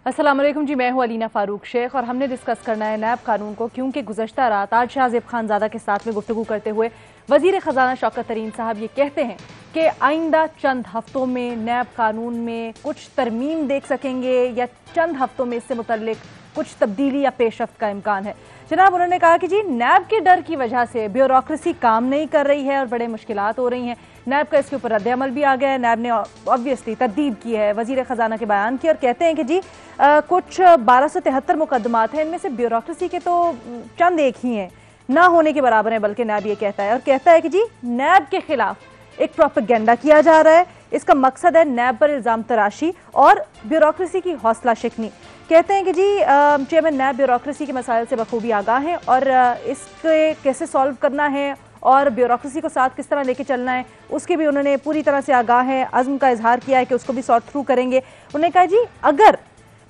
अस्सलाम वालेकुम जी, मैं हूँ अलीना फारूक शेख और हमने डिस्कस करना है नैब कानून को, क्योंकि गुज़श्ता रात आज शाहज़ेब खानज़ादा के साथ में गुफ्तगू करते हुए वज़ीर ख़ज़ाना शौकत तरीन साहब ये कहते हैं कि आइंदा चंद हफ्तों में नैब कानून में कुछ तरमीम देख सकेंगे या चंद हफ्तों में इससे मुतल्लिक कुछ तब्दीली या पेशरफ्त का इम्कान है। जनाब, उन्होंने कहा कि जी नैब के डर की वजह से ब्यूरोक्रेसी काम नहीं कर रही है और बड़े मुश्किलात हो रही हैं। नैब का इसके ऊपर रद्द अमल भी आ गया है। नैब ने ऑब्वियसली तरदीद की है वज़ीर ख़ज़ाना के बयान की और कहते हैं कि जी कुछ 1273 मुकदमात हैं, इनमें से ब्यूरोक्रेसी के तो चंद एक ही हैं, ना होने के बराबर हैं, बल्कि नैब ये कहता है। और कहता है कि जी नैब के खिलाफ एक प्रोपेगेंडा किया जा रहा है, इसका मकसद है नैब पर इल्ज़ाम तराशी और ब्यूरोक्रेसी की हौसला शिकनी। कहते हैं कि जी चेयरमैन नैब ब्यूरोक्रेसी के मसाइल से बखूबी आगाह हैं और इसके कैसे सॉल्व करना है और ब्यूरोक्रेसी को साथ किस तरह लेके चलना है उसकी भी उन्होंने पूरी तरह से आगाह है, अज़्म का इजहार किया है कि उसको भी सॉर्ट थ्रू करेंगे। उन्होंने कहा जी अगर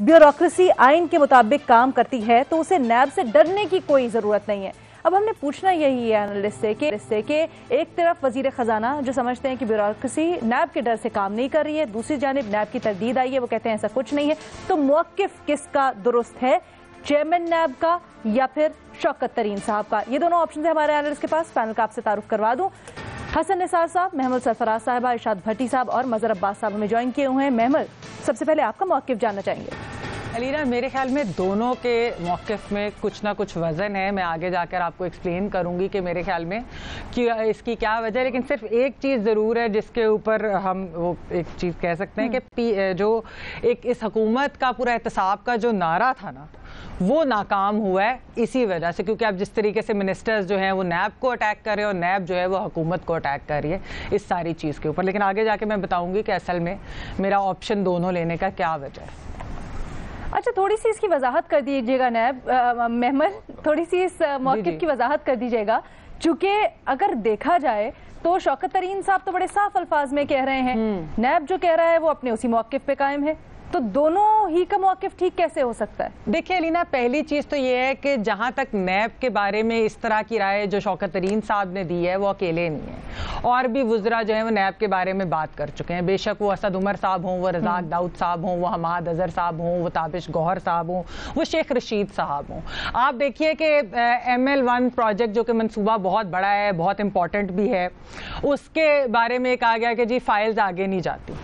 ब्यूरोक्रेसी आइन के मुताबिक काम करती है तो उसे नैब से डरने की कोई ज़रूरत नहीं है। अब हमने पूछना यही है एनालिस्ट से कि एक तरफ वज़ीर ख़ज़ाना जो समझते हैं कि ब्यूरोक्रेसी नैब के डर से काम नहीं कर रही है, दूसरी जानिब नैब की तरदीद आई है, वो कहते हैं ऐसा कुछ नहीं है। तो मौक़िफ़ किसका दुरुस्त है, चेयरमैन नैब का या फिर शौकत तरीन साहब का? ये दोनों ऑप्शन है हमारे एनालिस्ट के पास। पैनल का आपसे तारुफ करवा दूं, हसन निसार साहब, महमूद सरफराज साहबा, इरशाद भट्टी साहब और मज़हर अब्बास साहब हमें ज्वाइन किए हुए हैं। महमूद, सबसे पहले आपका मौक़िफ़ जानना चाहेंगे। अलीना, मेरे ख्याल में दोनों के मौक़िफ़ में कुछ ना कुछ वज़न है। मैं आगे जाकर आपको एक्सप्लेन करूंगी कि मेरे ख्याल में कि इसकी क्या वजह है, लेकिन सिर्फ एक चीज़ ज़रूर है जिसके ऊपर हम वो एक चीज़ कह सकते हैं कि जो एक इस हुकूमत का पूरा एहतसाब का जो नारा था ना, वो नाकाम हुआ है इसी वजह से, क्योंकि अब जिस तरीके से मिनिस्टर्स जो हैं वो नैब को अटैक कर रहे हैं और नैब जो है वो हुकूमत को अटैक कर रही है इस सारी चीज़ के ऊपर। लेकिन आगे जाके मैं बताऊंगी कि असल में मेरा ऑप्शन दोनों लेने का क्या वजह है। अच्छा, थोड़ी सी इसकी वजाहत कर दीजिएगा नैब महमद, थोड़ी सी इस मौक़िफ़ की वजाहत कर दीजिएगा, चूँकि अगर देखा जाए तो शौकत तरीन साहब तो बड़े साफ अल्फाज में कह रहे हैं, नैब जो कह रहा है वो अपने उसी मौक़िफ़ पे कायम है, तो दोनों ही का मौक़िफ़ ठीक कैसे हो सकता है? देखिए अलीना, पहली चीज़ तो ये है कि जहाँ तक नैब के बारे में इस तरह की राय जो शौकत तरीन साहब ने दी है वो अकेले नहीं है, और भी वुज़रा जो है वो नैब के बारे में बात कर चुके हैं। बेशक वो असद उमर साहब हों, वो रज़ाक दाऊद साहब हों, वो हमाद अज़हर साहब हों, वो ताबिश गौहर साहब हों, वो शेख रशीद साहब हों। आप देखिए कि ML1 प्रोजेक्ट जो कि मनसूबा बहुत बड़ा है, बहुत इंपॉर्टेंट भी है, उसके बारे में कहा गया कि जी फाइल्स आगे नहीं जाती।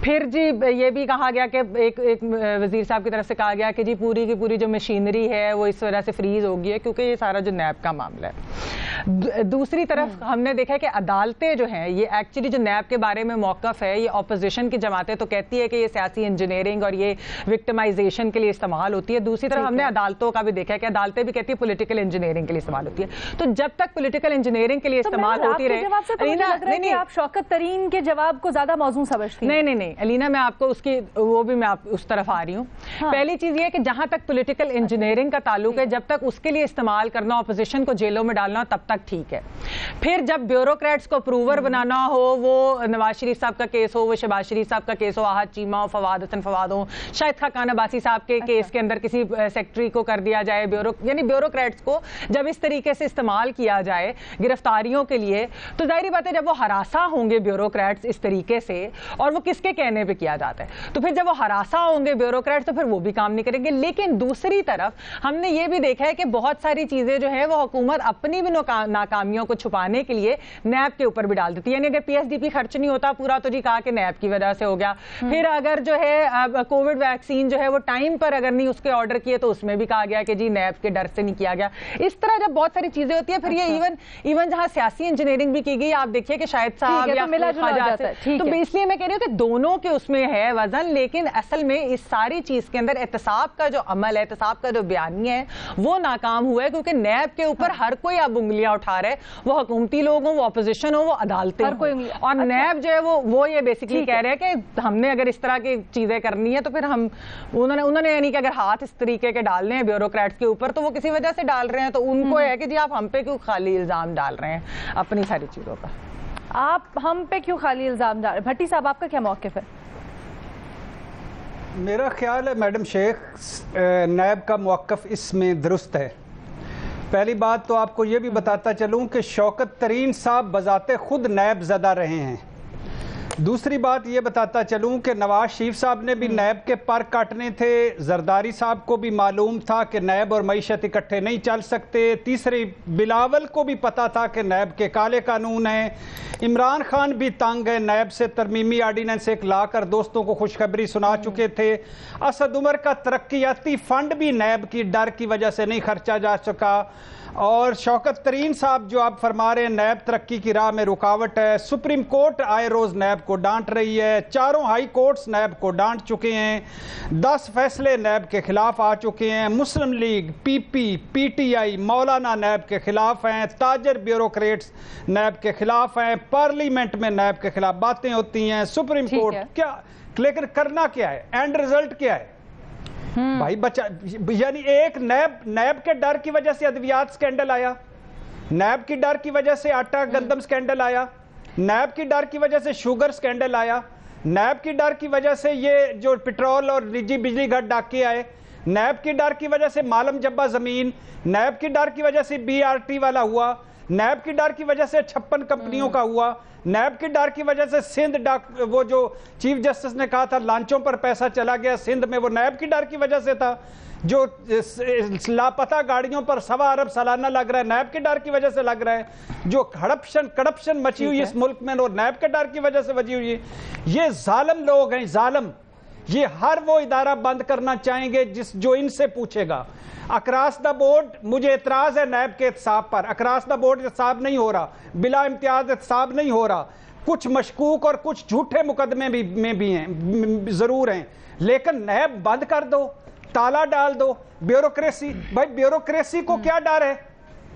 फिर जी ये भी कहा गया कि एक वज़ीर साहब की तरफ से कहा गया कि जी पूरी की पूरी जो मशीनरी है वो इस वजह से फ्रीज हो गई है क्योंकि ये सारा जो नैब का मामला है। दूसरी तरफ हमने देखा है कि अदालतें जो हैं ये एक्चुअली जो नैब के बारे में मौक़िफ़ है, ये अपोजिशन की जमातें तो कहती है कि ये सियासी इंजीनियरिंग और ये विक्टिमाइजेशन के लिए इस्तेमाल होती है। दूसरी तरफ हमने अदालतों का भी देखा है कि अदालतें भी कहती है पॉलिटिकल इंजीनियरिंग के लिए इस्तेमाल होती है। तो जब तक पॉलिटिकल इंजीनियरिंग के लिए इस्तेमाल होती रहे, आप शौकत तरीन के जवाब को ज्यादा मौजूद समझती हैं? नहीं अलीना, मैं आपको उसकी वो भी मैं उस तरफ आ रही हूँ। पहली चीज ये है कि जहां तक पॉलिटिकल इंजीनियरिंग का ताल्लुक है, जब तक उसके लिए इस्तेमाल करना, ऑपोजिशन को जेलों में डालना, तब तक ठीक है। फिर जब ब्यूरोक्रेट्स को अप्रूवर बनाना हो, वो नवाज शरीफ साहब का केस हो, वो शहबाज शरीफ साहब का केस हो, आहद चीमा हो, फवाद हसन फवाद हो, शायद खान अब्बासी साहब के केस के अंदर किसी सेक्रेटरी को कर दिया जाए, यानी ब्यूरोक्रेट्स को जब इस तरीके से इस्तेमाल किया जाए गिरफ्तारियों के लिए, तो जाहिर बात है जब वो हरासा होंगे ब्यूरोक्रेट्स इस तरीके से, और वो किसके कहने पे किया जाता है, तो फिर जब वो हरासा होंगे ब्यूरोक्रेट्स तो फिर वो भी काम नहीं करेंगे। लेकिन दूसरी तरफ हमने ये भी देखा है कि बहुत सारी चीजें जो है वो हुकूमत अपनी भी नाकामियों को छुपाने के लिए नैब के ऊपर भी डाल देती है। यानी अगर PSDP खर्च नहीं होता पूरा तो जी कहा कि नैब की वजह से हो गया। फिर अगर जो है कोविड वैक्सीन जो है वो टाइम पर अगर नहीं उसके ऑर्डर किए तो उसमें भी कहा गया कि जी नैब के डर से नहीं किया गया। इस तरह जब बहुत सारी चीजें होती है, फिर ये इवन जहां सियासी इंजीनियरिंग भी की गई, आप देखिए कि शायद साहब या तो इसलिए मैं कह रही हूँ कि दोनों के उसमें है वजन। लेकिन असल में इस सारी चीज के अंदर एहतसाब का जो अमल है, एहतसाब का जो बयानिया है, वो नाकाम हुआ है क्योंकि नैब के ऊपर हर कोई अब उंगलियां उठा रहे, वो हुकूमती लोग हो, वो अपोजिशन हो, वो अदालतें हो, और नैब जो है वो ये बेसिकली कह रहे हैं कि हमने अगर इस तरह की चीजें करनी है तो फिर हम उन्होंने यानी कि अगर हाथ इस तरीके के डालने हैं ब्यूरोक्रेट्स के ऊपर तो वो किसी वजह से डाल रहे हैं, तो उनको है कि जी आप हम पे क्यों खाली इल्जाम डाल रहे हैं अपनी सारी चीजों का, आप हम पे क्यों खाली इल्जाम डाल रहे हैं? भट्टी साहब, आपका क्या मौक़िफ़ है? मेरा ख्याल है मैडम शेख, नैब का मौक़िफ़ इसमें दुरुस्त है। पहली बात तो आपको ये भी बताता चलूँ कि शौकत तरीन साहब बजाते खुद नैब ज़दा रहे हैं। दूसरी बात ये बताता चलूं कि नवाज शरीफ साहब ने भी नैब के पर काटने थे, जरदारी साहब को भी मालूम था कि नैब और मईशत इकट्ठे नहीं चल सकते, तीसरी बिलावल को भी पता था कि नैब के काले कानून हैं, इमरान खान भी तंग है, नैब से तरमीमी आर्डिनेंस एक लाकर दोस्तों को खुशखबरी सुना चुके थे, असद उमर का तरक्याती फंड भी नैब की डर की वजह से नहीं खर्चा जा सका, और शौकत तरीन साहब जो आप फरमा रहे हैं नैब तरक्की की राह में रुकावट है, सुप्रीम कोर्ट आए रोज नैब को डांट रही है, चारों हाई कोर्ट्स नैब को डांट चुके हैं, 10 फैसले नैब के खिलाफ आ चुके हैं, मुस्लिम लीग, पीपी, पीटीआई, मौलाना नैब के खिलाफ हैं, ताजर ब्यूरोक्रेट्स नैब के खिलाफ हैं, पार्लियामेंट में नैब के खिलाफ बातें होती हैं, सुप्रीम कोर्ट क्या, लेकिन करना क्या है, एंड रिजल्ट क्या है भाई? बचा यानी एक नैब के डर की वजह से अद्वियात स्कैंडल आया, नैब की डर की वजह से आटा गंदम स्कैंडल आया, नैब की डर की वजह से शुगर स्कैंडल आया, नैब की डर की वजह से ये जो पेट्रोल और निजी बिजली घर डाके आए, नैब की डर की वजह से मालम जब्बा जमीन, नैब की डर की वजह से बीआरटी वाला हुआ, नैब की डर की वजह से 56 कंपनियों का हुआ, नैब की डर की वजह से सिंध वो जो चीफ जस्टिस ने कहा था लांचों पर पैसा चला गया सिंध में, वो नैब की डर की वजह से था, जो लापता गाड़ियों पर 1.25 अरब सालाना लग रहा है नैब के डर की वजह से लग रहा है, जो करप्शन मची हुई इस मुल्क में और नैब के डर की वजह से बची हुई है। ये जालिम लोग हैं, जालिम, ये हर वो इदारा बंद करना चाहेंगे जो इनसे पूछेगा। अक्रॉस द बोर्ड मुझे एतराज है नैब के एहतसाब पर, अक्रॉस द बोर्ड एहतसाब नहीं हो रहा, बिला इम्तियाज एहतसाब नहीं हो रहा, कुछ मशकूक और कुछ झूठे मुकदमे में भी हैं, जरूर हैं, लेकिन नैब बंद कर दो, ताला डाल दो। ब्यूरोक्रेसी, भाई ब्यूरोक्रेसी को क्या डर है?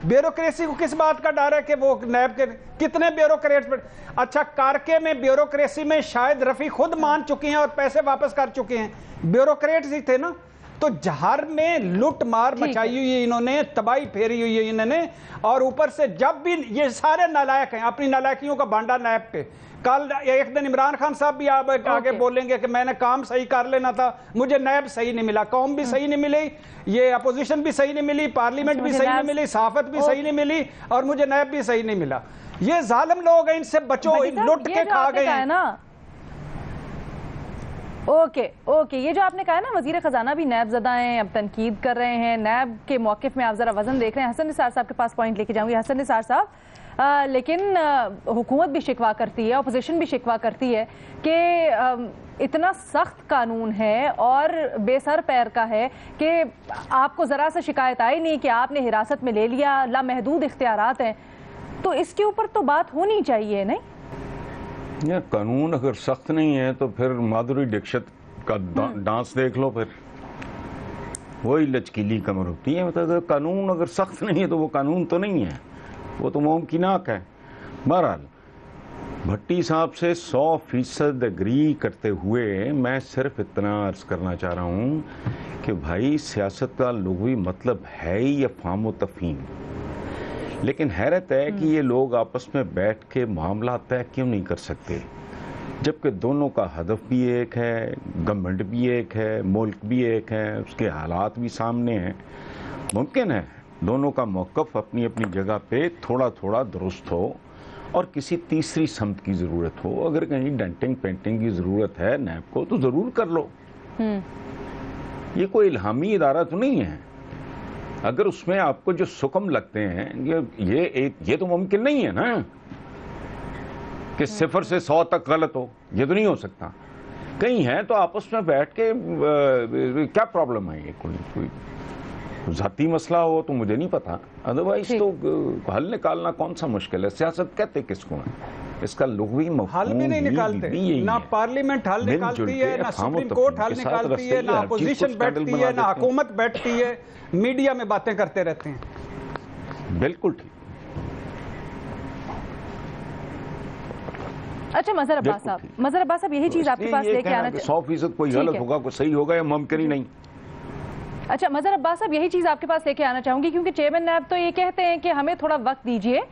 ब्यूरोक्रेसी को किस बात का डर है कि वो नैब के कितने ब्यूरोक्रेट? अच्छा, कारके में ब्यूरोक्रेसी में शायद रफी खुद मान चुके हैं और पैसे वापस कर चुके हैं, ब्यूरोक्रेट्स ही थे ना। तो जहर में लूट मार मचाई हुई है इन्होंने, तबाही फेरी हुई है इन्होंने, और ऊपर से जब भी ये सारे नालायक हैं, अपनी नालायकियों का बांडा नैब पे। कल एक दिन इमरान खान साहब भी आगे बोलेंगे कि मैंने काम सही कर लेना था, मुझे नैब सही नहीं मिला, कौम भी सही नहीं मिली, ये अपोजिशन भी सही नहीं मिली, पार्लियामेंट भी सही नहीं मिली, सहाफत भी सही नहीं मिली, और मुझे नैब भी सही नहीं मिला। ये जालिम लोग हैं, इनसे बचो, लुट के खा गए हैं ना। ओके, ये जो आपने कहा है ना, वजीर खजाना भी नैब ज़दा हैं, अब तनकीद कर रहे हैं नैब के मौक़िफ़ में, आप ज़रा वजन देख रहे हैं। हसन निसार साहब के पास पॉइंट लेके जाऊंगी। हसन निसार साहब, लेकिन हुकूमत भी शिकवा करती है, अपोजिशन भी शिकवा करती है कि इतना सख्त कानून है और बेसर पैर का है कि आपको ज़रा सा शिकायत आई नहीं कि आपने हिरासत में ले लिया, लामहदूद इख्तियारात हैं, तो इसके ऊपर तो बात होनी चाहिए नहीं? ये कानून अगर सख्त नहीं है तो फिर माधुरी दीक्षित का डांस देख लो, फिर वही लचकीली कमर होती है। मतलब कानून अगर सख्त नहीं है तो वो कानून तो नहीं है, वो तो मुमकिनाक है। बहरहाल भट्टी साहब से 100% एग्री करते हुए मैं सिर्फ इतना अर्ज करना चाह रहा हूँ कि भाई सियासत का लुग़वी मतलब है ही अफ़हाम व तफ़हीम, लेकिन हैरत है कि ये लोग आपस में बैठ के मामला तय क्यों नहीं कर सकते, जबकि दोनों का हदफ भी एक है, गवर्नमेंट भी एक है, मुल्क भी एक है, उसके हालात भी सामने हैं। मुमकिन है दोनों का मौक़िफ़ अपनी अपनी जगह पे थोड़ा थोड़ा दुरुस्त हो और किसी तीसरी समत की ज़रूरत हो। अगर कहीं डेंटिंग पेंटिंग की ज़रूरत है नैब को तो ज़रूर कर लो, ये कोई इल्हामी इदारा तो नहीं है। अगर उसमें आपको जो सुकम लगते हैं ये तो मुमकिन नहीं है ना कि 0 से 100 तक गलत हो, ये तो नहीं हो सकता। कहीं है तो आपस में बैठ के क्या प्रॉब्लम है, ये कोई ज़ाती मसला हो तो मुझे नहीं पता, अदरवाइज तो हल निकालना कौन सा मुश्किल है। सियासत कहते किसको है, इसका लुग़वी मफ़हूम हल भी नहीं निकालते, ना पार्लियामेंट हल निकालती है, ना सुप्रीम कोर्ट हल निकालती है, ना अपोजिशन बैठती है, ना हुकूमत बैठती है, मीडिया में बातें करते रहते हैं। बिल्कुल ठीक। अच्छा, मज़हर अब्बास साहब, यही चीज आपके पास लेके आना, 100% कोई गलत होगा कोई सही होगा, या मुमकिन ही नहीं। अच्छा मज़हर अब्बास साहब, यही चीज़ आपके पास लेके आना चाहूँगी, क्योंकि चेयरमैन नैब तो ये कहते हैं कि हमें थोड़ा वक्त दीजिए,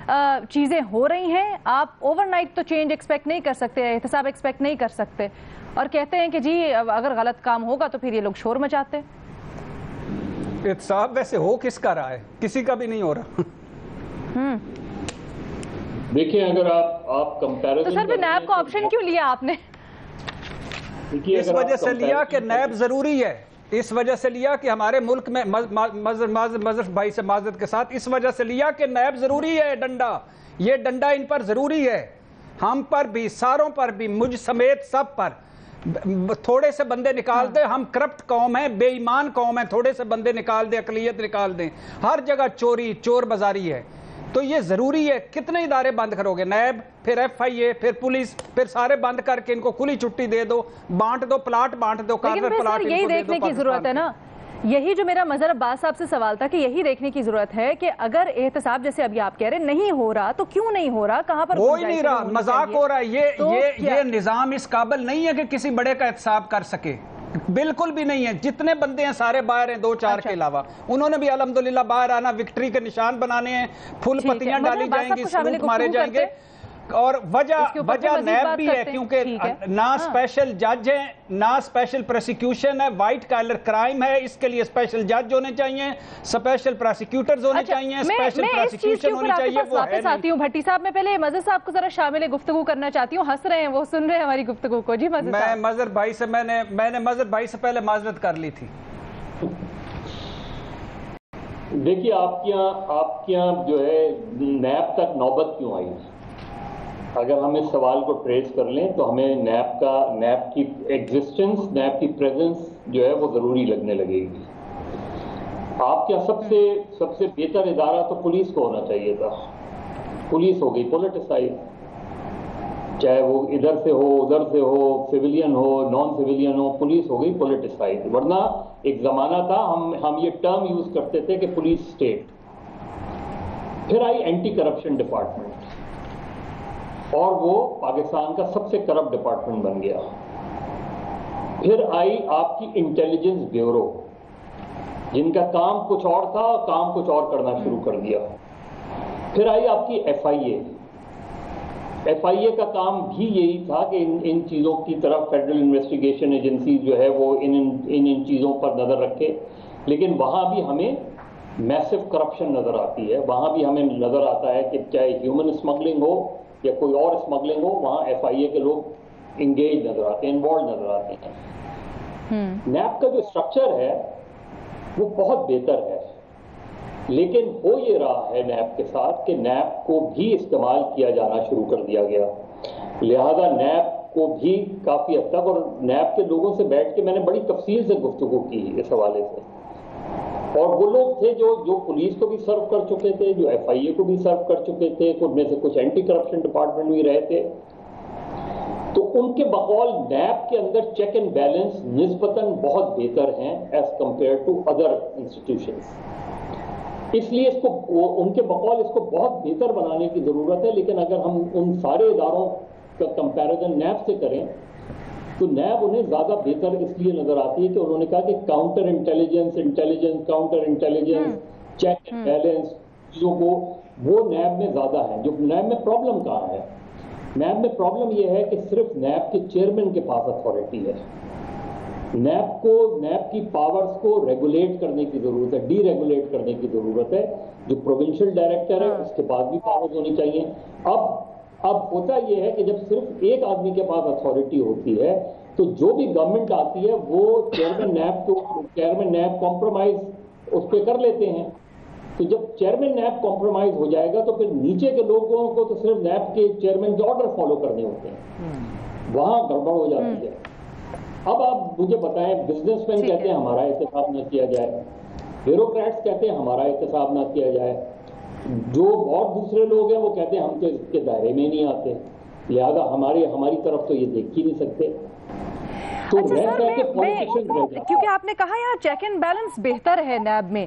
चीज़ें हो रही हैं, आप ओवरनाइट तो चेंज एक्सपेक्ट नहीं कर सकते, एहतसाब एक्सपेक्ट नहीं कर सकते, और कहते हैं कि जी अगर गलत काम होगा तो फिर ये लोग शोर मचाते हैं। एहतसाब वैसे हो किसका रहा है? किसी का भी नहीं हो रहा। دیکھیں اگر آپ کمپیریزن تو سر پھر نیب کو آپشن کیوں لیا آپ نے؟ اس وجہ سے لیا کہ نیب ضروری ہے، اس وجہ سے لیا کہ ہمارے ملک میں مظفر بھائی سے معذرت کے ساتھ اس وجہ سے لیا کہ نیب ضروری ہے، ڈنڈا، یہ ڈنڈا ان پر ضروری ہے، ہم پر بھی، ساروں پر بھی، مجھ سمیت سب پر۔ تھوڑے سے بندے نکال دیں، ہم کرپٹ قوم ہیں، بے ایمان قوم ہیں، تھوڑے سے بندے نکال دیں، اقلیت نکال دیں، ہر جگہ چوری چور بازاری ہے، تو یہ ضروری ہے۔ کتنے ادارے بند کرو گے؟ نیب، پھر ایف آئی اے، پھر پولیس، پھر سارے بند کر کے ان کو کھلی چھٹی دے دو، بانٹ دو، پلاٹ بانٹ دو، لیکن پھر سر یہی دیکھنے کی ضرورت ہے نا، یہی جو میرا مظہر عباس صاحب سے سوال تھا کہ یہی دیکھنے کی ضرورت ہے کہ اگر احتساب جیسے ابھی آپ کہہ رہے نہیں ہو رہا تو کیوں نہیں ہو رہا، کہاں پر ہو ہی نہیں رہا، مذاق ہو رہا ہے، یہ نظام اس قابل نہیں ہے کہ کسی بڑے کا احتساب کر سکے، بالکل بھی نہیں ہے۔ جتنے بندے ہیں سارے باہر ہیں، 2-4 کے علاوہ، انہوں نے بھی الحمدللہ باہر آنا، وکٹری کے نشان بنانے ہیں، پھول پتیاں ڈالی جائیں گی، سلوٹ مارے جائیں گے، اور وجہ نیب بھی ہے کیونکہ نہ اسپیشل جج ہیں، نہ اسپیشل پروسیکیوشن ہے، وائٹ کالر کرائم ہے، اس کے لیے اسپیشل جج ہونے چاہیے، اسپیشل پروسیکیوٹرز ہونے چاہیے، اسپیشل پروسیکیوشن ہونی چاہیے، وہ ہے نہیں۔ آتی ہوں بھٹی صاحب، میں پہلے مظہر صاحب کو ذرا شامل گفتگو کرنا چاہتی ہوں، ہنس رہے ہیں وہ، سن رہے ہیں ہماری گفتگو کو۔ جی مظہر صاحب، میں مظہر بھائی سے پہلے معذرت کر لی تھی۔ دیکھیے آپ کے یہاں جو ہے نیب تک نوبت کیوں آئی؟ اگر ہم اس سوال کو ٹریس کر لیں تو ہمیں نیب کی ایگزسٹنس، نیب کی پریزنس جو ہے وہ ضروری لگنے لگے گی۔ آپ کے سب سے بہتر ادارہ تو پولیس کو ہونا چاہیے تھا، پولیس ہو گئی پولیٹیسائز، چاہے وہ ادھر سے ہو ادھر سے ہو، سویلین ہو نان سویلین ہو، پولیس ہو گئی پولیٹیسائز۔ ورنہ ایک زمانہ تھا ہم یہ ٹرم یوز کرتے تھے کہ پولیس اسٹیٹ، پھر آئی اینٹی کرپشن ڈپارٹمنٹ اور وہ پاکستان کا سب سے کرپٹ ڈپارٹمنٹ بن گیا۔ پھر آئی آپ کی انٹیلیجنس بیورو، جن کا کام کچھ اور تھا، کام کچھ اور کرنا شروع کر دیا۔ پھر آئی آپ کی ایف آئی اے۔ ایف آئی اے کا کام بھی یہی تھا کہ ان چیزوں کی طرف فیڈرل انویسٹیگیشن ایجنسی جو ہے وہ ان چیزوں پر نظر رکھے، لیکن وہاں بھی ہمیں میسو کرپشن نظر آتی ہے، وہاں بھی ہمیں نظر آتا ہے کہ چاہے ہیومن اسمگلنگ ہو یا کوئی اور اسمگلنگ ہو، وہاں ایف آئی اے کے لوگ انگیج نظر آتے ہیں، انوالو نظر آتے ہیں۔ نیب کا جو اسٹرکچر ہے وہ بہت بہتر ہے، لیکن ہو یہ رہا ہے نیب کے ساتھ کہ نیب کو بھی استعمال کیا جانا شروع کر دیا گیا، لہذا نیب کو بھی کافی حد تک، اور نیب کے لوگوں سے بیٹھ کے میں نے بڑی تفصیل سے گفتگو کی اس حوالے سے، اور وہ لوگ تھے جو پولیس کو بھی سرو کر چکے تھے، جو ایف آئی اے کو بھی سرو کر چکے تھے، ان میں سے کچھ اینٹی کرپشن ڈپارٹمنٹ بھی رہے تھے، تو ان کے بقول نیب کے اندر چیک اینڈ بیلنس نسبتاً بہت بہتر ہیں as compare to other institutions. اس لیے ان کے بقول اس کو بہت بہتر بنانے کی ضرورت ہے، لیکن اگر ہم ان سارے اداروں کا کمپیریزن نیب سے کریں تو نیب انہیں زیادہ بہتر اس لیے نظر آتی ہے کہ انہوں نے کہا کہ counter intelligence, counter intelligence, check and balance چیزوں کو وہ نیب میں زیادہ ہیں۔ جو نیب میں پرابلم کہاں ہے؟ نیب میں پرابلم یہ ہے کہ صرف نیب کے چیئرمین کے پاس اتھارٹی ہے۔ نیب کی پاورز کو ریگولیٹ کرنے کی ضرورت ہے، ڈی ریگولیٹ کرنے کی ضرورت ہے۔ جو پروونشل ڈائریکٹر ہے اس کے پاس بھی پاورز ہونی چاہیے۔ اب ہوتا یہ ہے کہ جب صرف ایک آدمی کے پاس اتھارٹی ہوتی ہے تو جو بھی گورنمنٹ آتی ہے وہ چیئرمین نیب کمپرومائز اس پہ کر لیتے ہیں، تو جب چیئرمین نیب کمپرومائز ہو جائے گا تو پھر نیچے کے لوگوں کو تو صرف نیب کے چیئرمین کے آرڈر فالو کرنے ہوتے ہیں، وہاں گڑبڑ ہو جاتی ہے۔ اب آپ مجھے بتائیں، بزنس مین کہتے ہیں ہمارا احتساب نہ کیا جائے، بیوروکریٹس کہتے ہیں ہمارا احتساب نہ کیا جائے، جو بہت دوسرے لوگ ہیں وہ کہتے ہیں ہم تو اس کے دائرے میں نہیں آتے، لہذا ہماری طرف تو یہ دیکھ ہی نہیں سکتے۔ کیونکہ آپ نے کہا یہاں چیک اینڈ بیلنس بہتر ہے نیب میں،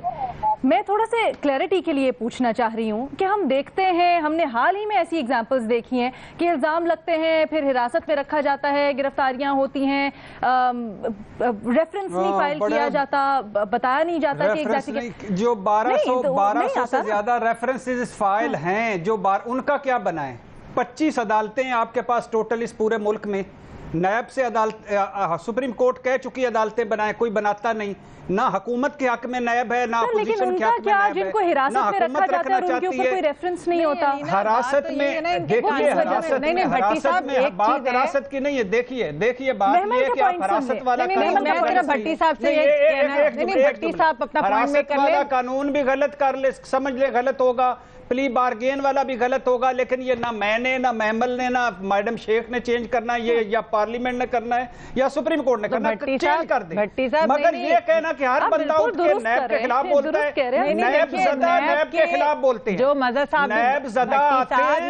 میں تھوڑا سے کلیئرٹی کے لیے پوچھنا چاہ رہی ہوں کہ ہم دیکھتے ہیں، ہم نے حال ہی میں ایسی ایگزامپلز دیکھی ہیں کہ الزام لگتے ہیں، پھر حراست میں رکھا جاتا ہے، گرفتاریاں ہوتی ہیں، ریفرنس نہیں فائل کیا جاتا، بتایا نہیں جاتا کہ ایگزیکٹلی جو 1200 سے زیادہ ریفرنسز فائل ہیں، جو ان کا کیا بنا ہے؟ 25 عدالتیں آپ کے پاس ٹوٹل اس پورے ملک میں، नैब से सुप्रीम कोर्ट कह चुकी अदालतें बनाए, कोई बनाता नहीं, ना हुकूमत के हक में नैब है, ना अपोजिशन के हक में नैब है, जिनको हिरासत में रखा जाता है और उनके ऊपर कोई रेफरेंस नहीं होता। हिरासत में देखिए, हिरासत की नहीं है, देखिए बात ये है कि आप हिरासत वाला भट्टी साहब से भट्टी साहब अपना हिरासत वाला कानून भी गलत कर ले, समझ ले गलत होगा, प्ली बार्गेन वाला भी गलत होगा, लेकिन ये ना मैंने, ना महमल ने, ना मैडम शेख ने चेंज करना है, ये या पार्लियामेंट ने करना है या सुप्रीम कोर्ट ने करना है, चेंज कर दे। मगर ये कहना कि हर बंदा उठ के नैब के खिलाफ बोलता है, नैब ज़दा नैब के खिलाफ बोलते हैं, जो मज़हर साहब नैब ज़दा आते हैं,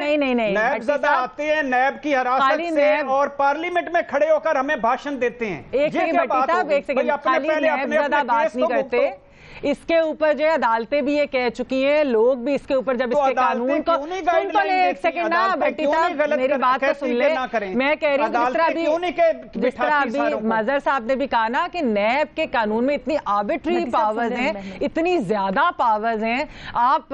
नैब ज़दा आते हैं नैब की हिरासत से और पार्लियामेंट में खड़े होकर हमें भाषण देते हैं। एक सेकंड भट्टी साहब, एक सेकंड, खाली नैब ज़दा बात नहीं करते, इसके ऊपर जो है अदालतें भी ये कह चुकी हैं, लोग भी इसके ऊपर जब इसके कानून को सुन तो ले, एक सेकंड ना भट्टी साहब मेरी बात तो सुन ले, मैं कह रही हूँ जिस तरह अभी मजहर साहब ने भी कहा ना कि नैब के कानून में इतनी आर्बिट्री पावर्स हैं, इतनी ज्यादा पावर्स हैं, आप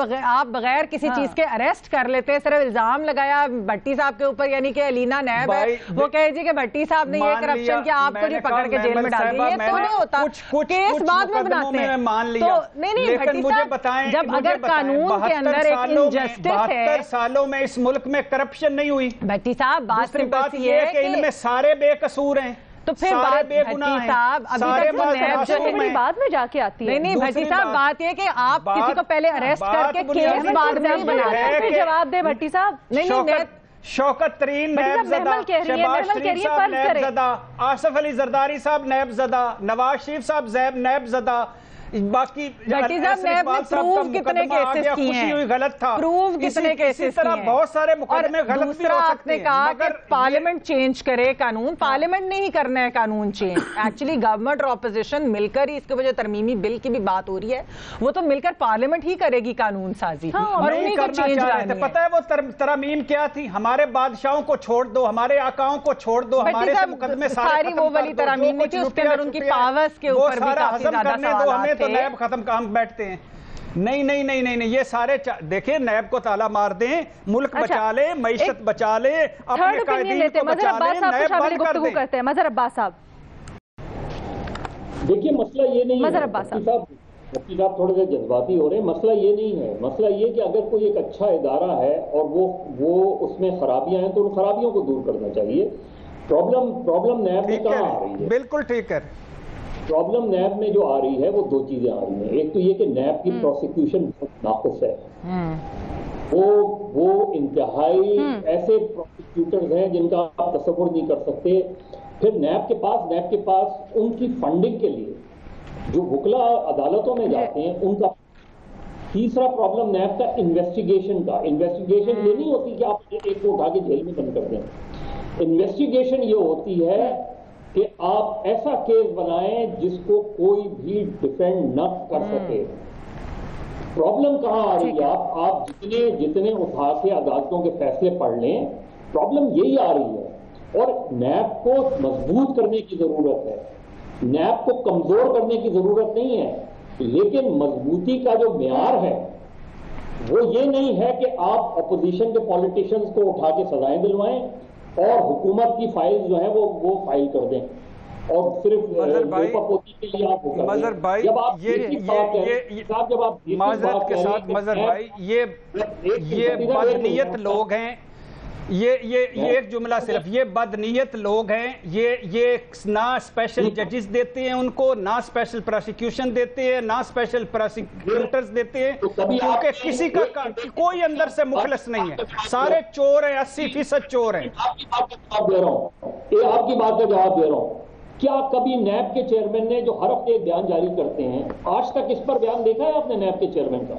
बगैर किसी चीज के अरेस्ट कर लेते हैं। सिर्फ इल्जाम लगाया भट्टी साहब के ऊपर, यानी कि अलीना नैब है, वो कहे जी कि भट्टी साहब ने ये करप्शन किया, आपको भी पकड़ के जेल में डाल दिया, ये तो नहीं होता, केस बाद में बनाते हैं। तो नहीं भट्टी मुझे बताएं, जब अगर कानून के अंदर एक इनजस्टिस है, 72 सालों में इस मुल्क में करप्शन नहीं हुई भट्टी साहब, बात ये है कि इनमें सारे बेकसूर हैं, तो फिर बात भट्टी साहब अभी बाद में जाके आती है। नहीं भट्टी साहब, बात ये कि आप किसी को पहले अरेस्ट करके केस बाद में बनाते, जवाब दे भट्टी साहब। नहीं शौकत तरीन नैबज़दा, शहबाज शरीफ साहब नैबज़दा, आसिफ अली जरदारी साहब नैबज़दा, नवाज शरीफ साहब नैबज़दा, बाकी प्रूव कितने केसेस किए हैं, गलत था, प्रूव कितने केसेस तरह बहुत सारे मुकदमे गलत भी हो सकते हैं। आपने कहा कि पार्लियामेंट चेंज करे कानून, पार्लियामेंट ने ही करना है कानून चेंज, एक्चुअली गवर्नमेंट और ऑपोजिशन मिलकर ही, इसके वजह तरमीमी बिल की भी बात हो रही है, वो तो मिलकर पार्लियामेंट ही करेगी कानून साजी और उन्हीं को चेंज करना है। पता है वो तरमीम क्या थी? हमारे बादशाहों को छोड़ दो, हमारे आकाओं को छोड़ दो, हमारे मुकदमे सारी वो वाली तरमीम नहीं थी, उसके अंदर उनकी पावर्स के ऊपर भी काफी ज्यादा सवाल तो नैब खत्म काम बैठते हैं। नहीं, ये सारे देखिए, नैब को ताला मार दें, मुल्क बचा ले, मईशत बचा ले, अपने कायदीन को बचा ले, नैब बंद कर दें। करते हैं मजहर अब्बास साहब। देखिए मसला ये नहीं है, मजहर अब्बास साहब थोड़े से जज्बाती हो रहे हैं, मसला ये नहीं है, मसला ये कि अगर कोई एक अच्छा इदारा है और वो उसमें खराबियां हैं तो उन खराबियों को दूर करना चाहिए। प्रॉब्लम नैब में कहाँ आ रही है? बिल्कुल ठीक है, प्रॉब्लम नैब में जो आ रही है वो दो चीजें आ रही हैं। एक तो ये कि नैब की प्रोसिक्यूशन बहुत नाक़िस है, वो इंतहाई ऐसे प्रोसिक्यूटर्स हैं जिनका आप तसव्वुर नहीं कर सकते। फिर नैब के पास उनकी फंडिंग के लिए जो वकला अदालतों में जाते हैं उनका। तीसरा प्रॉब्लम नैब का इन्वेस्टिगेशन ये नहीं होती कि आप एक को उठा के जेल में बंद कर दें। इन्वेस्टिगेशन ये होती है कि आप ऐसा केस बनाएं जिसको कोई भी डिफेंड न कर सके। प्रॉब्लम कहां आ रही है? आप जितने उठा के अदालतों के फैसले पढ़ लें, प्रॉब्लम यही आ रही है। और नैब को मजबूत करने की जरूरत है, नैब को कमजोर करने की जरूरत नहीं है, लेकिन मजबूती का जो मेयार है वो ये नहीं है कि आप अपोजिशन के पॉलिटिशियंस को उठा के सजाएं दिलवाएं और हुकूमत की फाइल जो है वो फाइल कर दें और सिर्फ लोपापोती के लिए आप मजहर भाई, जब आप माजरत के साथ मजहर भाई, ये बदनीयत लोग हैं, ये एक जुमला सिर्फ, ये बदनीयत लोग हैं, ये ना स्पेशल जजेस देते हैं उनको, ना स्पेशल प्रोसिक्यूशन देते हैं, ना स्पेशल प्रोसिक्यूटर्स देते हैं, क्योंकि किसी का कोई अंदर से मुखलस नहीं है, सारे चोर हैं, 80% चोर हैं। आपकी बात का जवाब दे रहा हूं। क्या कभी नैब के चेयरमैन ने जो हर हफ्ते एक बयान जारी करते हैं, आज तक इस पर बयान देखा है आपने नैब के चेयरमैन का?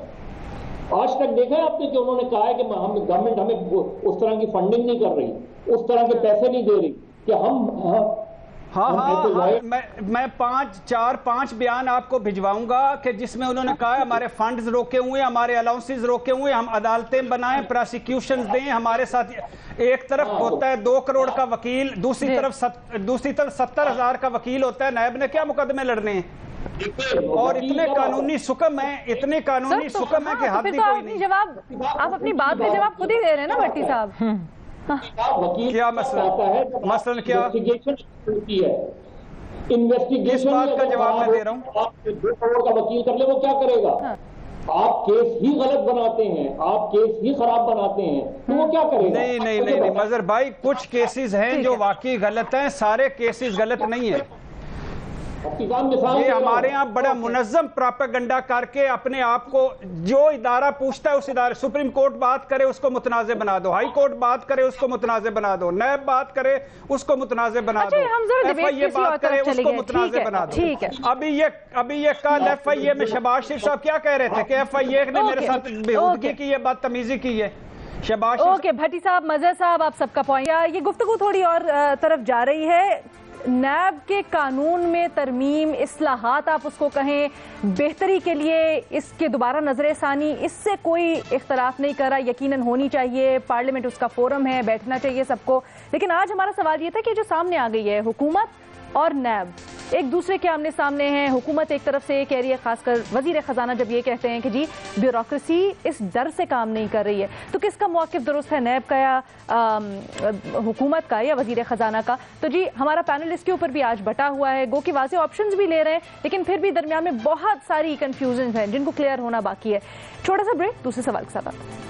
आज तक देखा है आपने कि उन्होंने कहा है कि गवर्नमेंट हमें उस तरह की फंडिंग नहीं कर रही, उस तरह के पैसे नहीं दे रही कि मैं 5 बयान आपको भिजवाऊंगा कि जिसमें उन्होंने कहा है हमारे फंड्स रोके हुए, हमारे अलाउंसेस रोके हुए, हम अदालतें बनाएं, प्रोसिक्यूशन दें हमारे साथ। एक तरफ होता है 2 करोड़ का वकील, दूसरी तरफ 70,000 का वकील होता है। नैब ने क्या मुकदमे लड़ने हैं? और इतने कानूनी सुकम है, कि हद ही कोई नहीं। आप अपनी बात में जवाब खुद ही दे रहे हैं ना भट्टी साहब। वकील क्या मसला? आता है मसलन क्या? इन्वेस्टिगेशन होती है, इन्वेस्टिगेशन किस बात का जवाब मैं दे रहा हूँ? आप 2 करोड़ का वकील कर ले, वो क्या करेगा? आप केस ही गलत बनाते हैं, आप केस ही खराब बनाते हैं, तो वो क्या करेगा? नहीं मजहर भाई, कुछ केसेस हैं जो वाकई गलत हैं, सारे केसेस गलत नहीं है। ये हमारे यहाँ बड़ा मुनज़्ज़म प्रोपेगेंडा करके अपने आप को, जो इदारा पूछता है उस इदारे, सुप्रीम कोर्ट बात करे उसको मुतनाज़े बना दो, हाई कोर्ट बात करे उसको मुतनाज़े बना दो, नैब बात करे उसको मुतनाज़े बना दो, FIA बात करे उसको मुतनाज़े बना दो। ठीक है। अभी ये कल FIA में शहबाज शरीफ साहब क्या कह रहे थे कि FIA ने मेरे साथ बेहूदगी की है, बदतमीजी की है। शहबाज ओके, भट्टी साहब, मजहर साहब, आप सबका पॉइंट। ये गुफ्तगू थोड़ी और तरफ जा रही है। नैब के कानून में तरमीम, इस्लाहात आप उसको कहें, बेहतरी के लिए इसके दोबारा नजरसानी, इससे कोई इख्तलाफ नहीं कर रहा, यकीनन होनी चाहिए, पार्लियामेंट उसका फोरम है, बैठना चाहिए सबको। लेकिन आज हमारा सवाल ये था कि जो सामने आ गई है हुकूमत और नैब एक दूसरे के आमने सामने हैं। हुकूमत एक तरफ से ये कह रही है, खासकर वजीर खजाना जब ये कहते हैं कि जी ब्यूरोक्रेसी इस डर से काम नहीं कर रही है, तो किसका मौक़िफ़ दुरुस्त है, नैब का या हुकूमत का या वजीर खजाना का? तो जी हमारा पैनल इसके ऊपर भी आज बटा हुआ है। गो कि वाज़ेह ऑप्शंस भी ले रहे हैं, लेकिन फिर भी दरमियान में बहुत सारी कन्फ्यूजन हैं जिनको क्लियर होना बाकी है। छोटा सा ब्रेक, दूसरे सवाल के साथ आते हैं।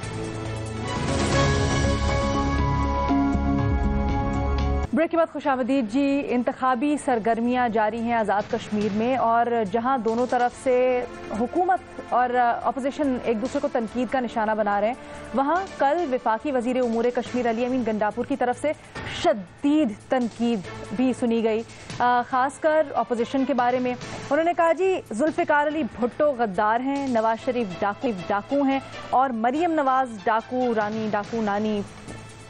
ब्रेक के बाद खुशामदीद जी। इंतखाबी सरगर्मियां जारी हैं आज़ाद कश्मीर में, और जहां दोनों तरफ से हुकूमत और अपोजिशन एक दूसरे को तनकीद का निशाना बना रहे हैं, वहां कल वफाकी वजीर उमूर कश्मीर अली अमीन गंडापुर की तरफ से शदीद तनकीद भी सुनी गई, खासकर अपोजिशन के बारे में। उन्होंने कहा जी जुल्फ़िकार अली भुट्टो गद्दार हैं, नवाज शरीफ डाकू हैं, और मरियम नवाज डाकू रानी, डाकू नानी।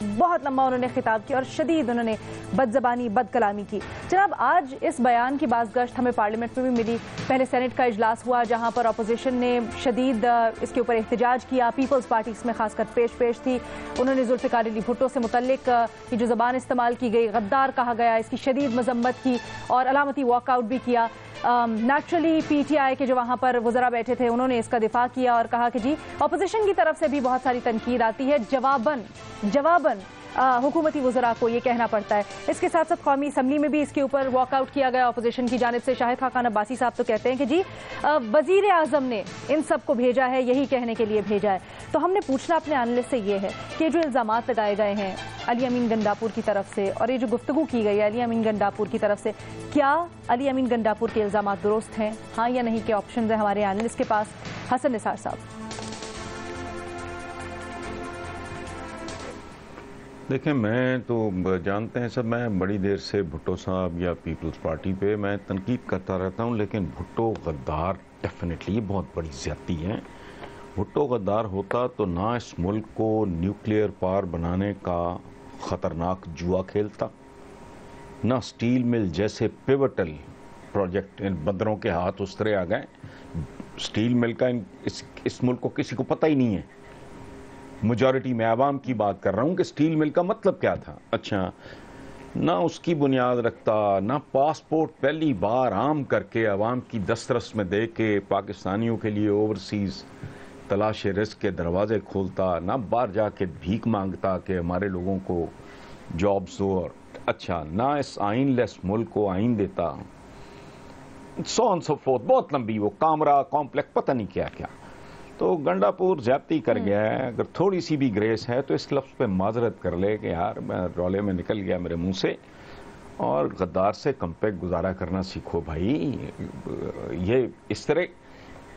बहुत लंबा उन्होंने खिताब किया और शदीद उन्होंने बदज़बानी, बदकलामी की। जनाब, आज इस बयान की बाज़गश्त हमें पार्लियामेंट में भी मिली। पहले सेनेट का इजलास हुआ जहां पर अपोजिशन ने शदीद इसके ऊपर एहतजाज किया, पीपल्स पार्टी इसमें खासकर पेश थी। उन्होंने जुल्फ़िकार अली भुट्टो से मुतल्लिक की जो ज़बान इस्तेमाल की गई, गद्दार कहा गया, इसकी शदीद मजम्मत की और अलामती वॉकआउट भी किया। नेचुरली PTI के जो वहाँ पर वज़रा बैठे थे उन्होंने इसका दिफा किया और कहा कि जी अपोजिशन की तरफ से भी बहुत सारी तनकीद आती है, जवाबन हुकूमती वज़रा को ये कहना पड़ता है। इसके साथ साथ कौमी असम्बली में भी इसके ऊपर वॉकआउट किया गया अपोजिशन की जानिब से। शाहिद खान अब्बासी साहब तो कहते हैं कि जी वज़ीर आज़म ने इन सब को भेजा है, यही कहने के लिए भेजा है। तो हमने पूछना अपने एनालिस्ट से ये है कि जो इल्ज़ामात लगाए गए हैं अली अमीन गंडापुर की तरफ से और ये जो गुफ्तगू की गई है अली अमीन गंडापुर की तरफ से, क्या अली अमीन गंडापुर के इल्ज़ामात दुरुस्त हैं, हाँ या नहीं के ऑप्शन है हमारे एनालिस्ट के पास। हसन निसार साहब। देखें, मैं तो जानते हैं सब, मैं बड़ी देर से भुट्टो साहब या पीपल्स पार्टी पे मैं तनकीद करता रहता हूँ, लेकिन भुट्टो गद्दार डेफिनेटली बहुत बड़ी ज़्यादती है। भुट्टो गद्दार होता तो ना इस मुल्क को न्यूक्लियर पावर बनाने का ख़तरनाक जुआ खेलता, ना स्टील मिल जैसे पिवटल प्रोजेक्ट इन बंदरों के हाथ उस तरह आ गए। स्टील मिल का इस मुल्क को किसी को पता ही नहीं है। मेजॉरिटी में आवाम की बात कर रहा हूं कि स्टील मिल का मतलब क्या था। अच्छा, ना उसकी बुनियाद रखता, ना पासपोर्ट पहली बार आम करके आवाम की दस्तरस में दे के पाकिस्तानियों के लिए ओवरसीज तलाश रिस्क के दरवाजे खोलता, ना बाहर जाके भीख मांगता कि हमारे लोगों को जॉब्स दो, और अच्छा ना इस आइन लेस मुल्क को आइन देता, सो ऑन सो फोर्थ, बहुत लंबी वो कामरा कॉम्प्लेक्स पता नहीं क्या क्या। तो गंडापुर ज्यादती कर गया है। अगर थोड़ी सी भी ग्रेस है तो इस लफ्ज़ पे माजरत कर ले कि यार मैं रौले में निकल गया मेरे मुंह से, और गद्दार से कम्पेक्ट गुजारा करना सीखो भाई। ये इस तरह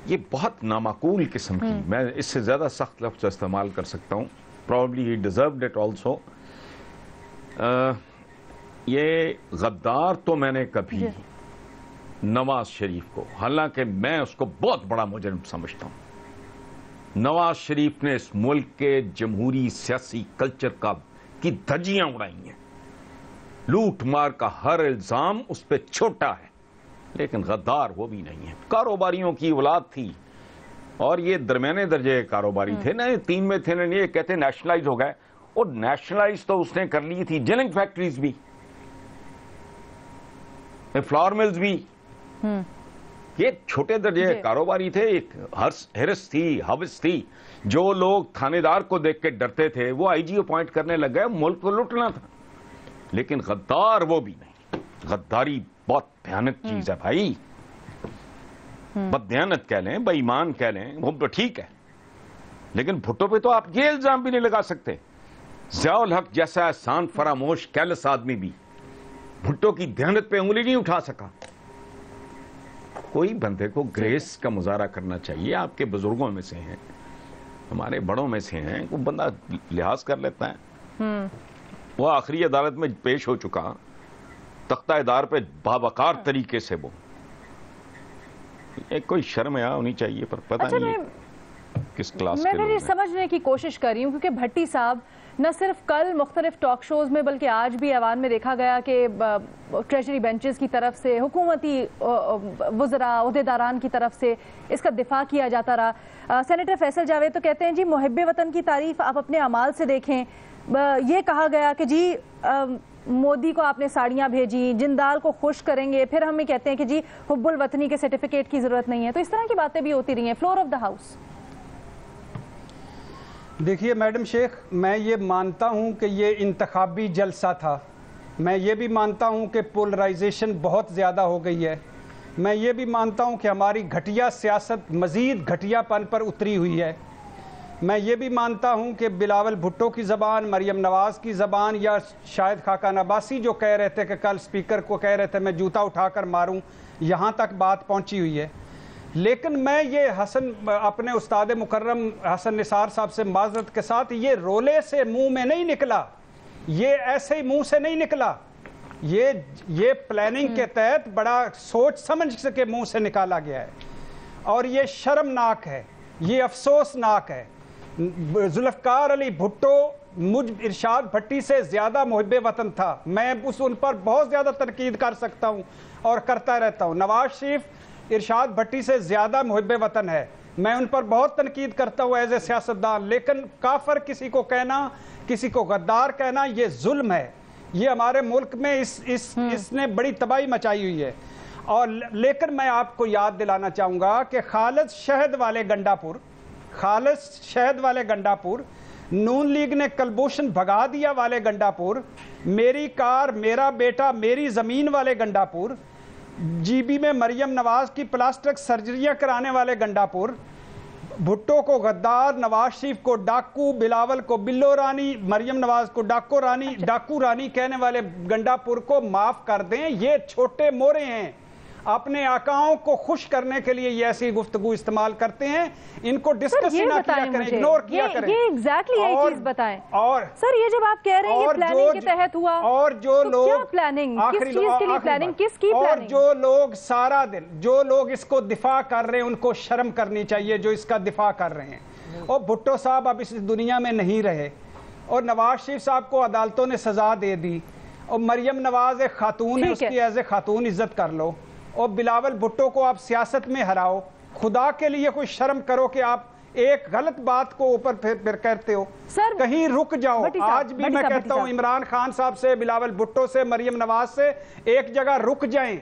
ये बहुत नामाकूल किस्म की, मैं इससे ज़्यादा सख्त लफ्ज़ इस्तेमाल कर सकता हूँ, probably he deserved it also. ये गद्दार तो मैंने कभी नवाज शरीफ को, हालांकि मैं उसको बहुत बड़ा मुजरिम समझता हूँ, नवाज शरीफ ने इस मुल्क के जमहूरी सियासी कल्चर की धज्जियां उड़ाई हैं। लूट मार का हर इल्जाम उस पर छोटा है, लेकिन गद्दार वो भी नहीं है। कारोबारियों की औलाद थी और ये दरमियाने दर्जे के कारोबारी थे ना, 3 में थे ना, ये कहते नेशनलाइज हो गए, और नेशनलाइज तो उसने कर ली थी जिनिंग फैक्ट्रीज भी, फ्लावर मिल्स भी, یہ چھوٹے درجے کاروباری تھے، ایک ہرس تھی، حوث تھی. جو لوگ تھانے دار کو دیکھ کے ڈرتے تھے وہ آئی جی اپوائنٹ کرنے لگ گئے، ملک کو لوٹنا تھا. لیکن غدار وہ بھی نہیں. غداری بہت بھیانک چیز ہے بھائی. بددیانت کہہ لیں، بے ایمان کہہ لیں، وہ تو ٹھیک ہے، لیکن بھٹو پہ تو آپ یہ الزام بھی نہیں لگا سکتے. ضیاء الحق جیسا احسان فراموش کیلس آدمی بھی بھٹو کی دیانت پہ انگلی نہیں اٹھا سکا. کوئی بندے کو گریس کا مظاہرہ کرنا چاہیے. آپ کے بزرگوں میں سے ہیں، ہمارے بڑوں میں سے ہیں، کوئی بندہ لحاظ کر لیتا ہے. وہ آخری عدالت میں پیش ہو چکا، تختہ دار پہ باوقار طریقے سے وہ ایک کوئی شرم یا ہونی چاہیے، پر پتہ نہیں کس کلاس کے لوگ ہیں. میں سمجھنے کی کوشش کر رہی ہوں کیونکہ بھٹی صاحب نہ صرف کل مختلف ٹاک شوز میں بلکہ آج بھی ایوان میں دیکھا گیا کہ ٹریجری بینچز کی طرف سے، حکومتی وزراء عہدیداران کی طرف سے اس کا دفاع کیا جاتا رہا. سینیٹر فیصل جاوید تو کہتے ہیں جی محب وطن کی تعریف آپ اپنے اعمال سے دیکھیں. یہ کہا گیا کہ جی مودی کو آپ نے ساڑیاں بھیجی، جندال کو خوش کریں گے، پھر ہمیں کہتے ہیں کہ جی حب الوطنی کے سرٹیفکیٹ کی ضرورت نہیں ہے. تو اس طرح کی باتیں بھی ہوتی رہی ہیں. Floor of the house. دیکھیے میڈم شیخ، میں یہ مانتا ہوں کہ یہ انتخابی جلسہ تھا. میں یہ بھی مانتا ہوں کہ پولرائزیشن بہت زیادہ ہو گئی ہے. میں یہ بھی مانتا ہوں کہ ہماری گھٹیا سیاست مزید گھٹیا پن پر اتری ہوئی ہے. میں یہ بھی مانتا ہوں کہ بلاول بھٹو کی زبان، مریم نواز کی زبان، یا شاید خاقان عباسی جو کہہ رہے تھے کہ کل اسپیکر کو کہہ رہے تھے میں جوتا اٹھا کر ماروں، یہاں تک بات پہنچی ہوئی ہے. لیکن میں یہ اپنے استاد مکرم حسن نثار صاحب سے معذرت کے ساتھ، یہ رولے سے منہ میں نہیں نکلا، یہ ایسے ہی منہ سے نہیں نکلا، یہ پلاننگ کے تحت بڑا سوچ سمجھ کے منہ سے نکالا گیا ہے. اور یہ شرمناک ہے، یہ افسوسناک ہے. ذوالفقار علی بھٹو مجھ ارشاد بھٹی سے زیادہ محب وطن تھا. میں ان پر بہت زیادہ تنقید کر سکتا ہوں اور کرتا رہتا ہوں. نواز شریف ارشاد بھٹی سے زیادہ محب وطن ہے، میں ان پر بہت تنقید کرتا ہوں ایز اے سیاستدان. لیکن کافر کسی کو کہنا، کسی کو غدار کہنا، یہ ظلم ہے. یہ ہمارے ملک میں اس نے بڑی تباہی مچائی ہوئی ہے. اور لیکن میں آپ کو یاد دلانا چاہوں گا کہ خالد شہد والے گنڈا پور، نون لیگ نے کلبھوشن بھگا دیا والے گنڈا پور، میری کار میرا بیٹا میری زمین والے گنڈا پور، جی بی میں مریم نواز کی پلاسٹک سرجریاں کرانے والے گنڈا پور، بھٹو کو غدار، نواز شریف کو ڈاکو، بلاول کو بلو رانی، مریم نواز کو ڈاکو رانی کہنے والے گنڈا پور کو معاف کر دیں. یہ چھوٹے مورے ہیں، اپنے آقاؤں کو خوش کرنے کے لیے یہ ایسی گفتگو استعمال کرتے ہیں. ان کو ڈسکس نہ کیا کریں، اگنور کیا کریں. یہ ایگزیکٹلی یہ چیز بتائیں. اور سر یہ جب آپ کہہ رہے ہیں یہ پلاننگ کے تحت ہوا، اور جو لوگ کیا پلاننگ، کس چیز کے لیے پلاننگ، کس کی اور پلاننگ؟ جو لوگ سارا دن جو لوگ اس کو دفاع کر رہے ہیں ان کو شرم کرنی چاہیے جو اس کا دفاع کر رہے ہیں. اور بھٹو صاحب اب اس دنیا میں نہیں رہے، اور نواز شریف صاحب کو عدالتوں نے سزا دے دی، اور مریم نواز ایک خاتون ہے، اس کی ایز اے خاتون عزت کر لو، اور بلاول بھٹو کو آپ سیاست میں ہراؤ. خدا کے لیے کوئی شرم کرو کہ آپ ایک غلط بات کو اوپر پھر کرتے ہو. کہیں رک جاؤ. آج بھی میں کہتا ہوں عمران خان صاحب سے، بلاول بھٹو سے، مریم نواز سے ایک جگہ رک جائیں،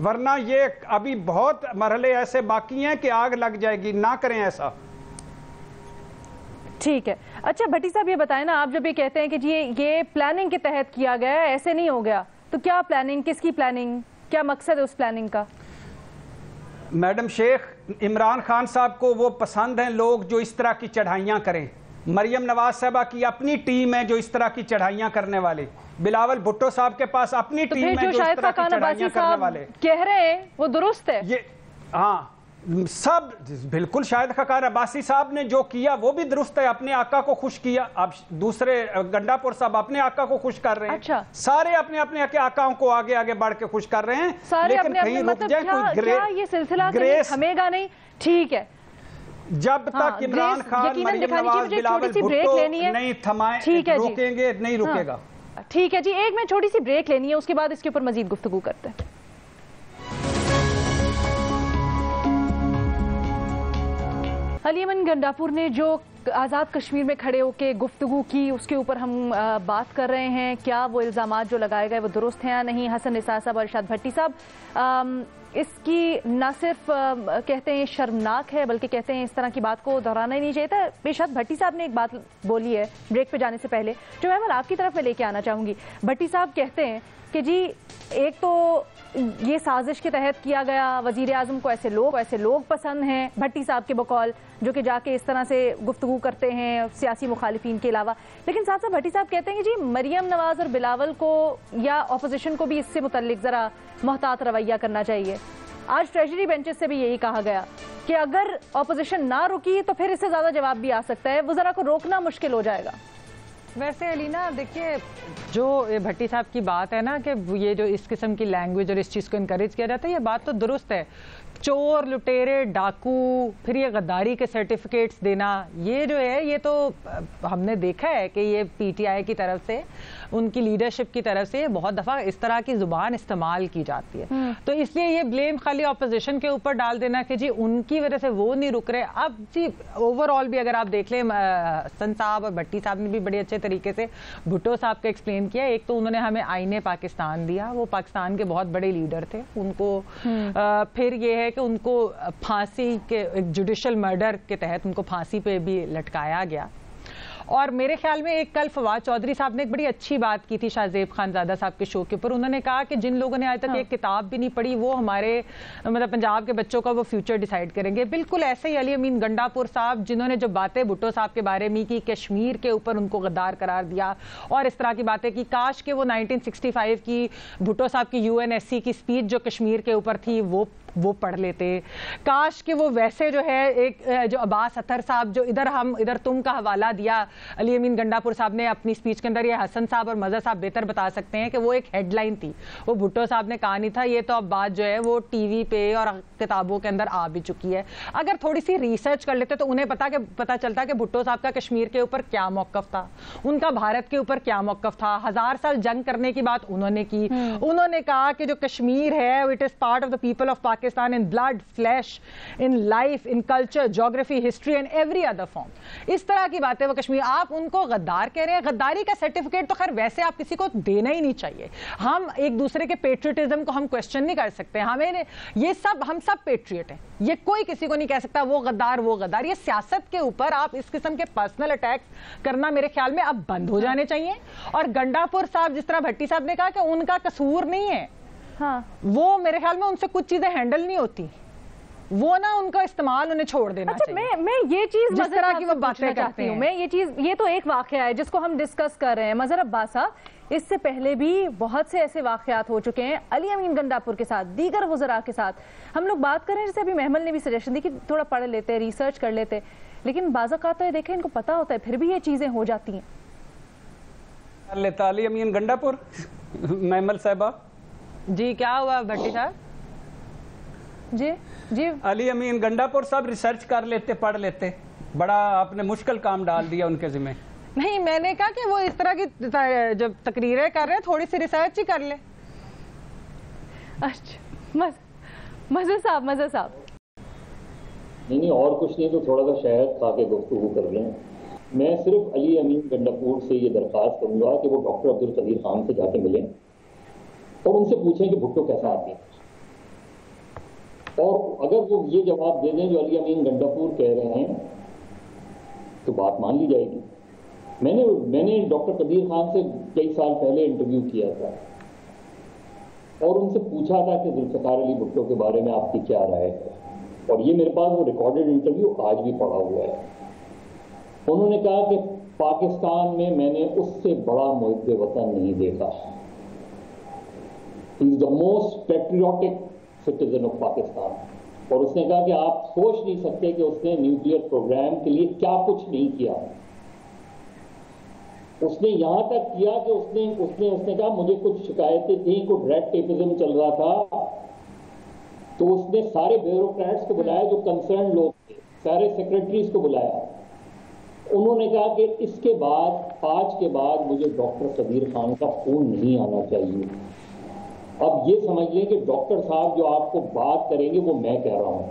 ورنہ یہ ابھی بہت مرحلے ایسے باقی ہیں کہ آگ لگ جائے گی. نہ کریں ایسا. ٹھیک ہے. اچھا بھٹی صاحب یہ بتائیں نا، آپ جب یہ کہتے ہیں کہ جی یہ پلاننگ کے تحت کیا گیا ہے، ایسے نہیں ہو گیا، تو کیا پلاننگ، کس کی پلاننگ، کیا مقصد ہے اس پلاننگ کا؟ میڈم شیخ، عمران خان صاحب کو وہ پسند ہیں لوگ جو اس طرح کی چڑھائیاں کریں. مریم نواز صاحبہ کی اپنی ٹیم ہے جو اس طرح کی چڑھائیاں کرنے والے. بلاول بھٹو صاحب کے پاس اپنی ٹیم ہے جو اس طرح کی چڑھائیاں کرنے والے. کہہ رہے ہیں وہ درست ہے. ہاں سب بالکل. شاہد خاقان عباسی صاحب نے جو کیا وہ بھی درست ہے، اپنے آقا کو خوش کیا. اب دوسرے گنڈا پور صاحب اپنے آقا کو خوش کر رہے ہیں. اچھا. سارے اپنے اپنے آقاؤں کو آگے آگے بڑھ کے خوش کر رہے ہیں. لیکن کہیں رک جائیں، کیا یہ سلسلہ تھمے گا نہیں؟ ٹھیک ہے. جب تک عمران خان، مریم نواز، بلاول بھٹو نہیں تھمائیں، روکیں گے نہیں رکے گا. ٹھیک ہے جی، ایک میں چھوٹی سی بریک لینی ہے، اس کے بعد اس کے اوپر مزید گفتگو کرتے ہیں. علی امن گنڈا پور نے جو आज़ाद कश्मीर में खड़े होकर गुफ्तगू की, उसके ऊपर हम बात कर रहे हैं। क्या वो इल्ज़ामात जो लगाए गए वो दुरुस्त हैं या नहीं? हसन निसार साहब और इरशाद भट्टी साहब, इसकी न सिर्फ कहते हैं शर्मनाक है, बल्कि कहते हैं इस तरह की बात को दोहराना ही नहीं चाहिए था। इरशाद भट्टी साहब ने एक बात बोली है ब्रेक पे जाने से पहले, जो मैं आपकी तरफ में लेके आना चाहूँगी। भट्टी साहब कहते हैं कि जी एक तो ये साजिश के तहत किया गया, वजीर आज़म को ऐसे लोग पसंद हैं, भट्टी साहब के बकौल, जो कि जाके इस तरह से गुफ्तगू करते हैं सियासी मुखालिफिन के अलावा। लेकिन साथ साथ भट्टी साहब कहते हैं कि जी मरियम नवाज और बिलावल को या अपोजिशन को भी इससे मुतल्लिक ज़रा मोहतात रवैया करना चाहिए। आज ट्रेजरी बेंचेस से भी यही कहा गया कि अगर अपोजिशन ना रुकी तो फिर इससे ज़्यादा जवाब भी आ सकता है, वज़रा को रोकना मुश्किल हो जाएगा। वैसे अलीना देखिए, जो भट्टी साहब की बात है ना कि ये जो इस किस्म की लैंग्वेज और इस चीज़ को इनकरेज किया जाता है, ये बात तो दुरुस्त है। चोर, लुटेरे, डाकू, फिर ये गद्दारी के सर्टिफिकेट्स देना, ये जो है ये तो हमने देखा है कि ये पीटीआई की तरफ से, उनकी लीडरशिप की तरफ से बहुत दफ़ा इस तरह की ज़ुबान इस्तेमाल की जाती है। तो इसलिए ये ब्लेम खाली अपोजिशन के ऊपर डाल देना कि जी उनकी वजह से वो नहीं रुक रहे। अब जी ओवरऑल भी अगर आप देख लें, हसन साहब और भट्टी साहब ने भी बड़े अच्छे तरीके से भुट्टो साहब को एक्सप्लेन किया। एक तो उन्होंने हमें आईने पाकिस्तान दिया, वो पाकिस्तान के बहुत बड़े लीडर थे, उनको फिर ये है कि उनको फांसी के एक जुडिशल मर्डर के तहत उनको फांसी पे भी लटकाया गया। और मेरे ख्याल में एक कल फवाद चौधरी साहब ने एक बड़ी अच्छी बात की थी शाहजेब खानजादा साहब के शो के ऊपर। उन्होंने कहा कि जिन लोगों ने आज तक एक किताब भी नहीं पढ़ी वो हमारे मतलब पंजाब के बच्चों का वो फ्यूचर डिसाइड करेंगे। बिल्कुल ऐसे ही अली अमीन गंडापुर साहब, जिन्होंने जो बातें भुट्टो साहब के बारे में की, कश्मीर के ऊपर उनको गद्दार करार दिया और इस तरह की बातें की, काश के वो 1965 की भुट्टो साहब की यूएनएससी की स्पीच जो कश्मीर के ऊपर थी वो पढ़ लेते। काश कि वो वैसे जो है एक जो अब्बास अत्तर साहब जो इधर तुम का हवाला दिया अली अमीन गंडापुर साहब ने अपनी स्पीच के अंदर, ये हसन साहब और मज़हर साहब बेहतर बता सकते हैं कि वो एक हेडलाइन थी, वो भुट्टो साहब ने कहा नहीं था। ये तो अब बात जो है वो टीवी पे और किताबों के अंदर आ भी चुकी है। अगर थोड़ी सी रिसर्च कर लेते तो उन्हें पता चलता कि भुट्टो साहब का कश्मीर के ऊपर क्या मौक़िफ़ था, उनका भारत के ऊपर क्या मौक़िफ़ था। 1000 साल जंग करने की बात उन्होंने की। उन्होंने कहा कि जो कश्मीर है it is part of the people of Pakistan in blood, flesh, in life, in culture, geography, history and every other form. इस तरह की बातें वो कश्मीर, आप उनको गद्दार कह रहे हैं। गद्दारी का सर्टिफिकेट तो खैर वैसे आप किसी को देना ही नहीं चाहिए। हम एक दूसरे के पेट्रियटिज्म को हम क्वेश्चन नहीं कर सकते। हमें ये सब, हम सब पेट्रियट हैं, ये कोई किसी को नहीं कह सकता वो गद्दार। ये सियासत के ऊपर आप इस किस्म के पर्सनल अटैक्स करना मेरे ख्याल में अब बंद हो जाने चाहिए। और गंडापुर साहब, जिस तरह भट्टी साहब ने कहा कि उनका कसूर नहीं है, वो मेरे ख्याल में उनसे कुछ चीजें हैंडल नहीं होती, वो ना उनका इस्तेमाल उन्हें छोड़ देना चाहिए। मैं ये चीज जिस तरह की वो बातें करती हूँ, मैं ये तो एक वाकया है जिसको हम डिस्कस कर रहे हैं। मज़हर अब्बास साहब, इससे पहले भी बहुत से ऐसे वाकयात हो चुके हैं अली अमीन गंडापुर के साथ, दीगर वज़रा के साथ। हम लोग बात कर रहे हैं, जैसे अभी महमल ने भी सजेशन दी कि थोड़ा पढ़ लेते, रिसर्च कर लेते, लेकिन बाज़-औक़ात तो देखें इनको पता होता है फिर भी ये चीजें हो जाती हैं। अली अमीन गंडापुर, महमल साहबा जी, क्या हुआ भट्टी साहब? जी अली अमीन गंडापुर साहब रिसर्च कर लेते, पढ़ लेते, बड़ा आपने मुश्किल काम डाल दिया उनके जिम्मे। नहीं, मैंने कहा कि वो इस तरह की जब तकरीरें कर रहे हैं थोड़ी सी रिसर्च ही कर ले। अच्छा मज़हर साहब नहीं और कुछ नहीं तो थोड़ा सा शहद खा के गुफ्तगू कर लें। मैं सिर्फ अली अमीन गंडापुर से ये दरख्वास्त करूंगा कि वो डॉक्टर अब्दुल कदीर खान से जाके मिलें और उनसे पूछें कि भुट्टो कैसा आदमी है। और अगर वो ये जवाब दे दें जो अली अमीन गंडापुर कह रहे हैं तो बात मान ली जाएगी। मैंने डॉक्टर कदीर खान से कई साल पहले इंटरव्यू किया था और उनसे पूछा था कि जुल्फ़िकार अली भुट्टो के बारे में आपकी क्या राय है, और ये मेरे पास वो रिकॉर्डेड इंटरव्यू आज भी पड़ा हुआ है। उन्होंने कहा कि पाकिस्तान में मैंने उससे बड़ा मुहिब्बे वतन नहीं देखा। He is the most patriotic citizen of Pakistan. और उसने कहा कि आप सोच नहीं सकते कि उसने न्यूक्लियर प्रोग्राम के लिए क्या कुछ नहीं किया। उसने यहां तक किया कि उसने कहा मुझे कुछ शिकायतें थी, कुछ रेड टेपिज्म चल रहा था, तो उसने सारे ब्यूरोक्रेट्स को बुलाया जो कंसर्न लोग थे, सारे सेक्रेटरीज को बुलाया। उन्होंने कहा कि इसके बाद, आज के बाद मुझे डॉक्टर कदीर खान का फोन नहीं आना चाहिए। अब ये समझ लें कि डॉक्टर साहब जो आपको बात करेंगे वो मैं कह रहा हूं।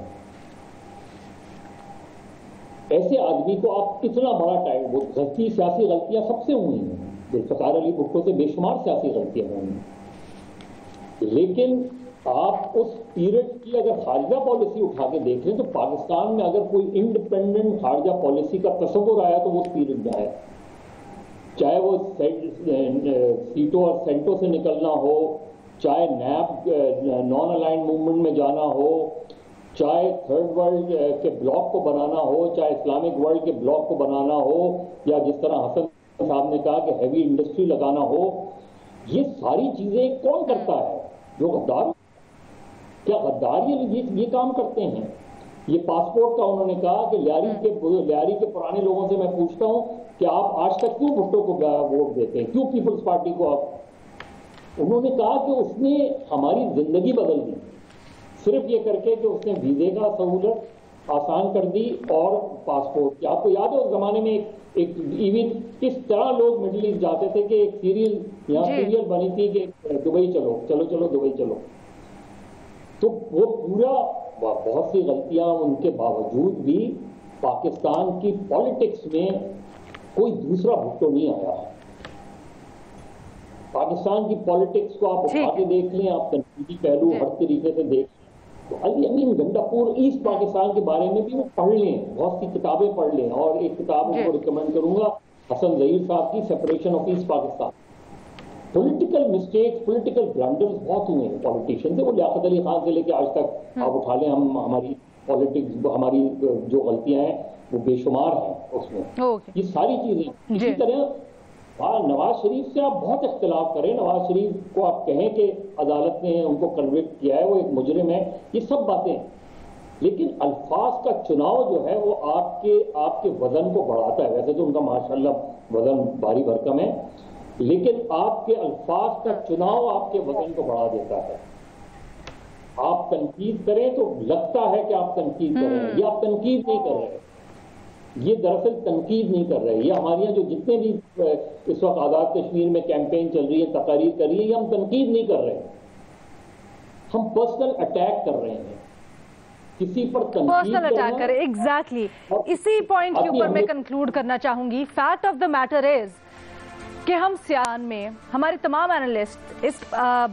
ऐसे आदमी को आप कितना बड़ा टाइम, वो गलती सियासी गलतियां सबसे हुई हैं, जुल्फ़िकार अली भुट्टो से बेशुमार सियासी गलतियां हुई हैं, लेकिन आप उस पीरियड की अगर खारजा पॉलिसी उठा के देख लें तो पाकिस्तान में अगर कोई इंडिपेंडेंट खारजा पॉलिसी का तस्वुर आया तो वो उस पीरियड में आया, चाहे वो सीटों और सेंटों से निकलना हो, चाहे नैब नॉन अलाइंड मूवमेंट में जाना हो, चाहे थर्ड वर्ल्ड के ब्लॉक को बनाना हो, चाहे इस्लामिक वर्ल्ड के ब्लॉक को बनाना हो, या जिस तरह हसन साहब ने कहा कि हैवी इंडस्ट्री लगाना हो, ये सारी चीजें कौन करता है? जो गद्दार, क्या गद्दार ये काम करते हैं? ये पासपोर्ट का उन्होंने कहा कि लियारी के पुराने लोगों से मैं पूछता हूं कि आप आज तक क्यों भुट्टो को वोट देते हैं, क्यों पीपल्स पार्टी को आप? उन्होंने कहा कि उसने हमारी जिंदगी बदल दी, सिर्फ ये करके कि उसने वीजे का सहूलत आसान कर दी और पासपोर्ट की। आपको याद है उस जमाने में एक इवन किस तरह लोग मिडिल ईस्ट जाते थे कि एक सीरियल बनी थी कि दुबई चलो चलो चलो दुबई चलो। तो वो पूरा, बहुत सी गलतियां उनके बावजूद भी पाकिस्तान की पॉलिटिक्स में कोई दूसरा भुट्टो नहीं आया। पाकिस्तान की पॉलिटिक्स को आप उठा के देख लें, आप तनकीदी पहलू हर तरीके से देख लें, तो अली अमीन गंडापुर ईस्ट पाकिस्तान के बारे में भी वो पढ़ लें, बहुत सी किताबें पढ़ लें, और एक किताब उनको रिकमेंड करूंगा हसन ज़हीर साहब की, separation of east Pakistan. Political mistakes, political blunders बहुत हुए हैं पॉलिटिशियन से, वो लियाकत अली खान से लेके आज तक आप उठा लें, हम हमारी पॉलिटिक्स, हमारी जो गलतियां हैं वो बेशुमार हैं उसमें, ये सारी चीजें। इसी तरह नवाज शरीफ से आप बहुत इख्तिलाफ करें, नवाज शरीफ को आप कहें कि अदालत ने उनको कन्विक्ट किया है, वो एक मुजरिम है, ये सब बातें, लेकिन अल्फाज का चुनाव जो है वो आपके वजन को बढ़ाता है। वैसे तो उनका माशाल्लाह वजन भारी भरकम है, लेकिन आपके अल्फाज का चुनाव आपके वजन को बढ़ा देता है। आप तनकीद करें तो लगता है कि आप तनकीद कर रहे हैं, ये आप तनकीद नहीं कर रहे, ये दरअसल तनकीद नहीं कर रहे। ये हमारे यहाँ जो जितने भी इस वक्त आज़ाद कश्मीर में कैंपेन चल रही है, तकारीर कर रही है, ये हम तनकीद नहीं कर रहे, हम पर्सनल अटैक कर रहे हैं, किसी पर पर्सनल अटैक करें। एग्जैक्टली इसी पॉइंट के ऊपर मैं कंक्लूड करना चाहूंगी। Fact of the matter is कि हम सियासत में हमारे तमाम एनालिस्ट इस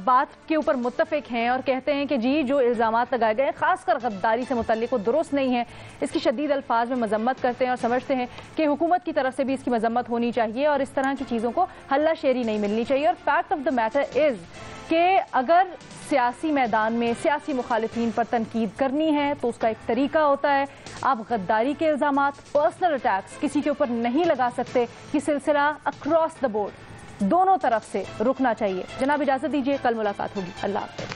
बात के ऊपर मुत्तफिक हैं और कहते हैं कि जी जो इल्ज़ामात लगाए गए हैं खासकर गद्दारी से मुतल्लिक वो दुरुस्त नहीं है, इसकी शदीद अल्फाज में मजम्मत करते हैं और समझते हैं कि हुकूमत की तरफ से भी इसकी मजम्मत होनी चाहिए और इस तरह की चीज़ों को हल्ला शेरी नहीं मिलनी चाहिए। और fact of the matter is कि अगर सियासी मैदान में सियासी मुखालिफिन पर तनकीद करनी है तो उसका एक तरीका होता है। आप गद्दारी के इल्ज़ामात, पर्सनल अटैक्स किसी के ऊपर नहीं लगा सकते। ये सिलसिला अक्रॉस द बोर्ड दोनों तरफ से रुकना चाहिए। जनाब इजाज़त दीजिए, कल मुलाकात होगी। अल्लाह हाफ़िज़।